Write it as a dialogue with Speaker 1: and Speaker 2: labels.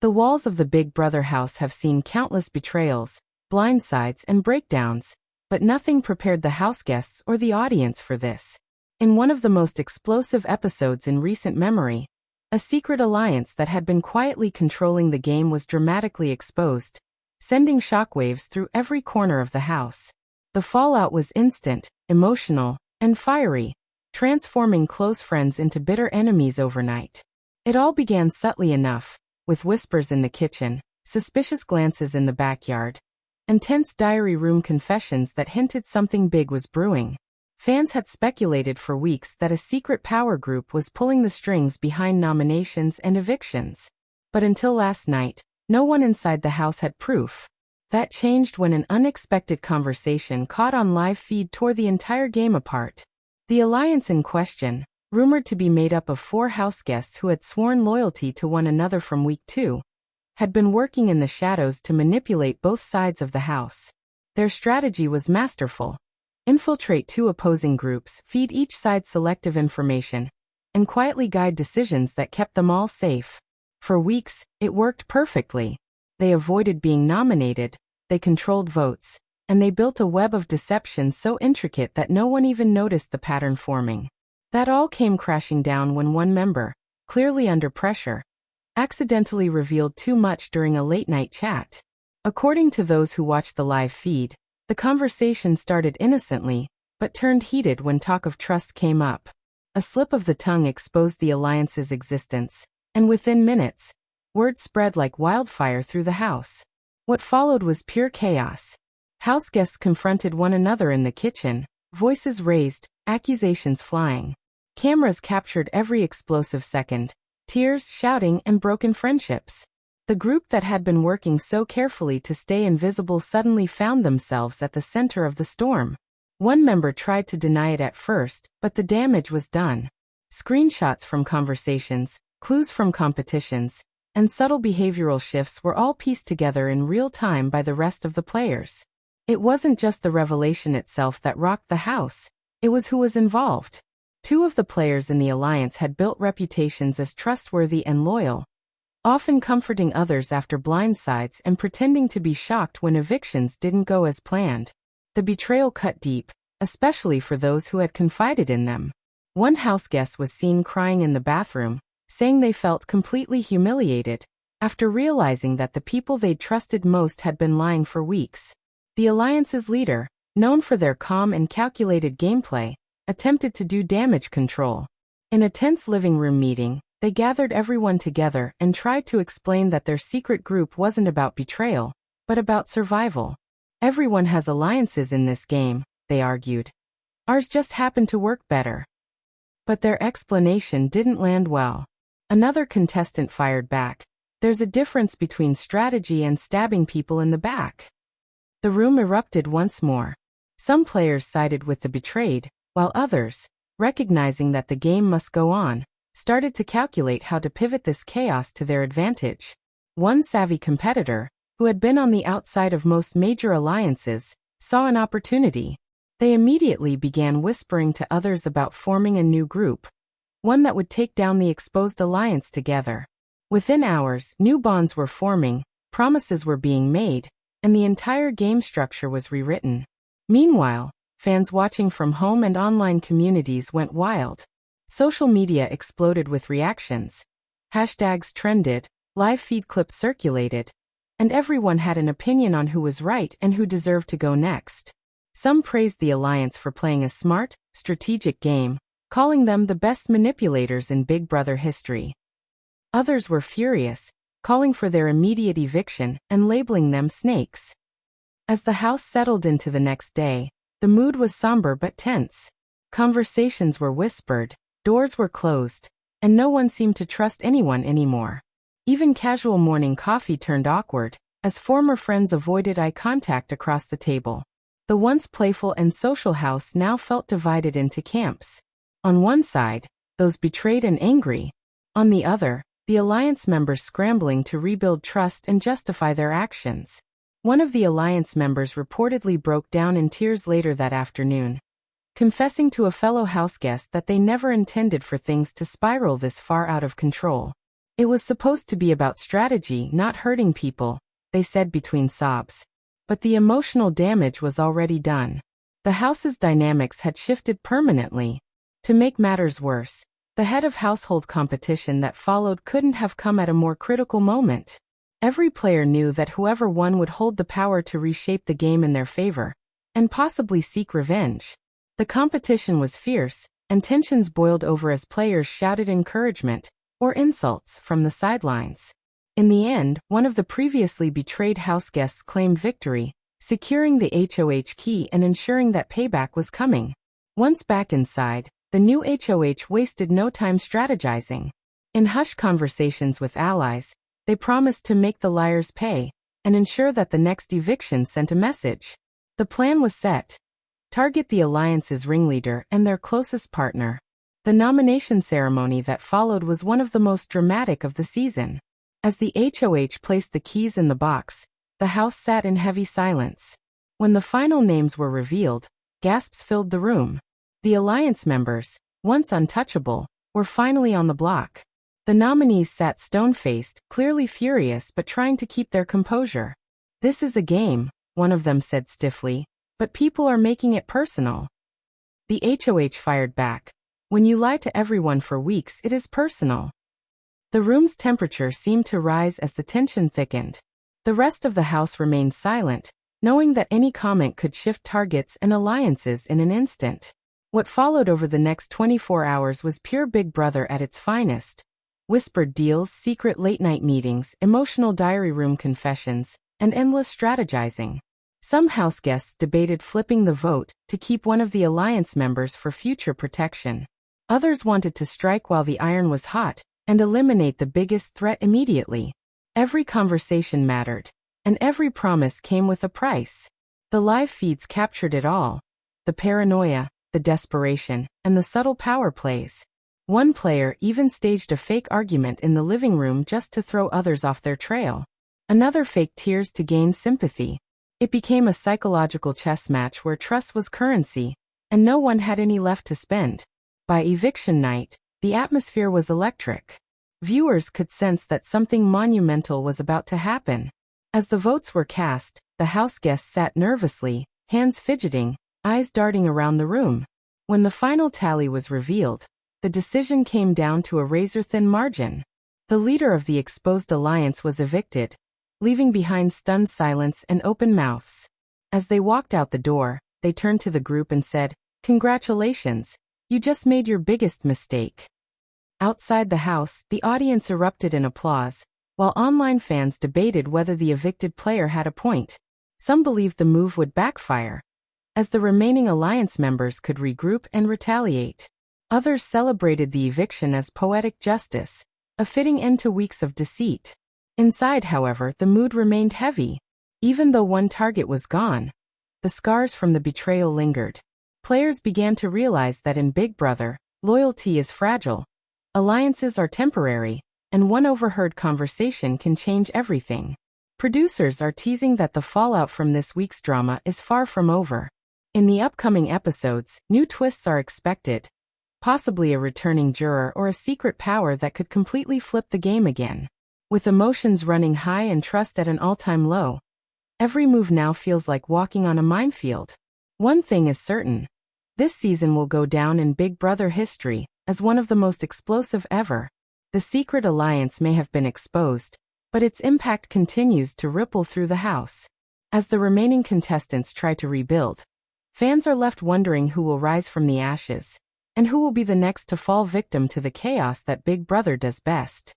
Speaker 1: The walls of the Big Brother house have seen countless betrayals, blindsides, and breakdowns, but nothing prepared the houseguests or the audience for this. In one of the most explosive episodes in recent memory, a secret alliance that had been quietly controlling the game was dramatically exposed, sending shockwaves through every corner of the house. The fallout was instant, emotional, and fiery, transforming close friends into bitter enemies overnight. It all began subtly enough, with whispers in the kitchen, suspicious glances in the backyard, and tense diary room confessions that hinted something big was brewing. Fans had speculated for weeks that a secret power group was pulling the strings behind nominations and evictions. But until last night, no one inside the house had proof. That changed when an unexpected conversation caught on live feed tore the entire game apart. The alliance in question, rumored to be made up of 4 houseguests who had sworn loyalty to one another from week 2, had been working in the shadows to manipulate both sides of the house. Their strategy was masterful. Infiltrate 2 opposing groups, feed each side selective information, and quietly guide decisions that kept them all safe. For weeks, it worked perfectly. They avoided being nominated, they controlled votes, and they built a web of deception so intricate that no one even noticed the pattern forming. That all came crashing down when one member, clearly under pressure, accidentally revealed too much during a late-night chat. According to those who watched the live feed, the conversation started innocently, but turned heated when talk of trust came up. A slip of the tongue exposed the alliance's existence, and within minutes, word spread like wildfire through the house. What followed was pure chaos. Houseguests confronted one another in the kitchen, voices raised, accusations flying. Cameras captured every explosive second, tears, shouting, and broken friendships. The group that had been working so carefully to stay invisible suddenly found themselves at the center of the storm. One member tried to deny it at first, but the damage was done. Screenshots from conversations, clues from competitions, and subtle behavioral shifts were all pieced together in real time by the rest of the players. It wasn't just the revelation itself that rocked the house, it was who was involved. 2 of the players in the alliance had built reputations as trustworthy and loyal, often comforting others after blindsides and pretending to be shocked when evictions didn't go as planned. The betrayal cut deep, especially for those who had confided in them. One houseguest was seen crying in the bathroom, saying they felt completely humiliated after realizing that the people they'd trusted most had been lying for weeks. The alliance's leader, known for their calm and calculated gameplay, attempted to do damage control. In a tense living room meeting, they gathered everyone together and tried to explain that their secret group wasn't about betrayal, but about survival. Everyone has alliances in this game, they argued. Ours just happened to work better. But their explanation didn't land well. Another contestant fired back. There's a difference between strategy and stabbing people in the back. The room erupted once more. Some players sided with the betrayed, while others, recognizing that the game must go on, started to calculate how to pivot this chaos to their advantage. One savvy competitor, who had been on the outside of most major alliances, saw an opportunity. They immediately began whispering to others about forming a new group, one that would take down the exposed alliance together. Within hours, new bonds were forming, promises were being made, and the entire game structure was rewritten. Meanwhile, fans watching from home and online communities went wild. Social media exploded with reactions. Hashtags trended, live feed clips circulated, and everyone had an opinion on who was right and who deserved to go next. Some praised the alliance for playing a smart, strategic game, calling them the best manipulators in Big Brother history. Others were furious, calling for their immediate eviction and labeling them snakes. As the house settled into the next day, the mood was somber but tense. Conversations were whispered, doors were closed, and no one seemed to trust anyone anymore. Even casual morning coffee turned awkward, as former friends avoided eye contact across the table. The once playful and social house now felt divided into camps. On one side, those betrayed and angry. On the other, the alliance members scrambling to rebuild trust and justify their actions. One of the alliance members reportedly broke down in tears later that afternoon, confessing to a fellow houseguest that they never intended for things to spiral this far out of control. It was supposed to be about strategy, not hurting people, they said between sobs. But the emotional damage was already done. The house's dynamics had shifted permanently. To make matters worse, the head of household competition that followed couldn't have come at a more critical moment. Every player knew that whoever won would hold the power to reshape the game in their favor, and possibly seek revenge. The competition was fierce, and tensions boiled over as players shouted encouragement or insults from the sidelines. In the end, one of the previously betrayed house guests claimed victory, securing the HOH key and ensuring that payback was coming. Once back inside, the new HOH wasted no time strategizing. In hushed conversations with allies, they promised to make the liars pay and ensure that the next eviction sent a message. The plan was set. Target the alliance's ringleader and their closest partner. The nomination ceremony that followed was one of the most dramatic of the season. As the HOH placed the keys in the box, the house sat in heavy silence. When the final names were revealed, gasps filled the room. The alliance members, once untouchable, were finally on the block. The nominees sat stone-faced, clearly furious but trying to keep their composure. "This is a game," one of them said stiffly, "but people are making it personal." The HOH fired back. "When you lie to everyone for weeks, it is personal." The room's temperature seemed to rise as the tension thickened. The rest of the house remained silent, knowing that any comment could shift targets and alliances in an instant. What followed over the next 24 hours was pure Big Brother at its finest. Whispered deals, secret late-night meetings, emotional diary room confessions, and endless strategizing. Some house guests debated flipping the vote to keep one of the alliance members for future protection. Others wanted to strike while the iron was hot and eliminate the biggest threat immediately. Every conversation mattered, and every promise came with a price. The live feeds captured it all: the paranoia, the desperation, and the subtle power plays. One player even staged a fake argument in the living room just to throw others off their trail. Another faked tears to gain sympathy. It became a psychological chess match where trust was currency, and no one had any left to spend. By eviction night, the atmosphere was electric. Viewers could sense that something monumental was about to happen. As the votes were cast, the house guests sat nervously, hands fidgeting, eyes darting around the room. When the final tally was revealed, the decision came down to a razor-thin margin. The leader of the exposed alliance was evicted, leaving behind stunned silence and open mouths. As they walked out the door, they turned to the group and said, "Congratulations, you just made your biggest mistake." Outside the house, the audience erupted in applause, while online fans debated whether the evicted player had a point. Some believed the move would backfire, as the remaining alliance members could regroup and retaliate. Others celebrated the eviction as poetic justice, a fitting end to weeks of deceit. Inside, however, the mood remained heavy. Even though one target was gone, the scars from the betrayal lingered. Players began to realize that in Big Brother, loyalty is fragile, alliances are temporary, and one overheard conversation can change everything. Producers are teasing that the fallout from this week's drama is far from over. In the upcoming episodes, new twists are expected, possibly a returning juror or a secret power that could completely flip the game again. With emotions running high and trust at an all-time low, every move now feels like walking on a minefield. One thing is certain: this season will go down in Big Brother history as one of the most explosive ever. The secret alliance may have been exposed, but its impact continues to ripple through the house. As the remaining contestants try to rebuild, fans are left wondering who will rise from the ashes, and who will be the next to fall victim to the chaos that Big Brother does best.